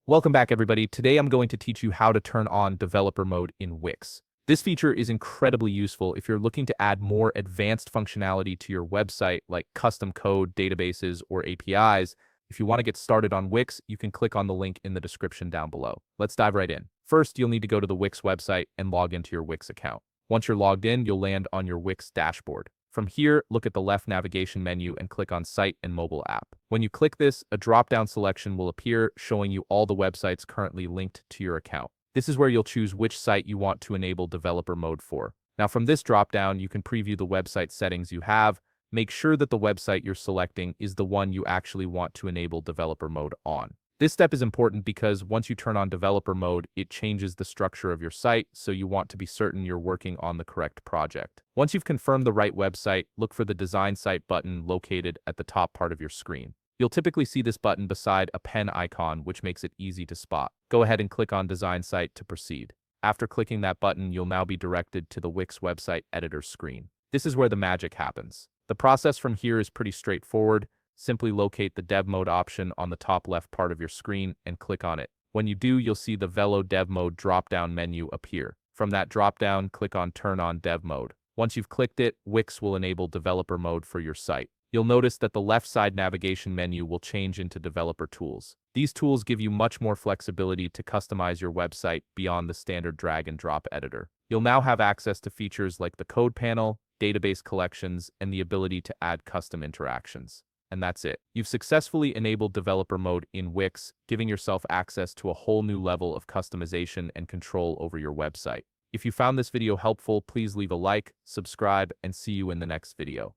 Welcome back, everybody. Today I'm going to teach you how to turn on developer mode in Wix. This feature is incredibly useful if you're looking to add more advanced functionality to your website, like custom code, databases, or APIs. If you want to get started on Wix, you can click on the link in the description down below. Let's dive right in. First, you'll need to go to the Wix website and log into your Wix account. Once you're logged in, you'll land on your Wix dashboard. From here, look at the left navigation menu and click on Site and Mobile App. When you click this, a drop-down selection will appear showing you all the websites currently linked to your account. This is where you'll choose which site you want to enable developer mode for. Now from this drop-down, you can preview the website settings you have. Make sure that the website you're selecting is the one you actually want to enable developer mode on. This step is important because once you turn on developer mode, it changes the structure of your site, so you want to be certain you're working on the correct project. Once you've confirmed the right website, look for the Design Site button located at the top part of your screen. You'll typically see this button beside a pen icon, which makes it easy to spot. Go ahead and click on Design Site to proceed. After clicking that button, you'll now be directed to the Wix website editor screen. This is where the magic happens. The process from here is pretty straightforward. Simply locate the Dev Mode option on the top left part of your screen and click on it. When you do, you'll see the Velo Dev Mode drop-down menu appear. From that drop-down, click on Turn on Dev Mode. Once you've clicked it, Wix will enable developer mode for your site. You'll notice that the left side navigation menu will change into Developer Tools. These tools give you much more flexibility to customize your website beyond the standard drag and drop editor. You'll now have access to features like the code panel, database collections, and the ability to add custom interactions. And that's it. You've successfully enabled developer mode in Wix, giving yourself access to a whole new level of customization and control over your website. If you found this video helpful, please leave a like, subscribe, and see you in the next video.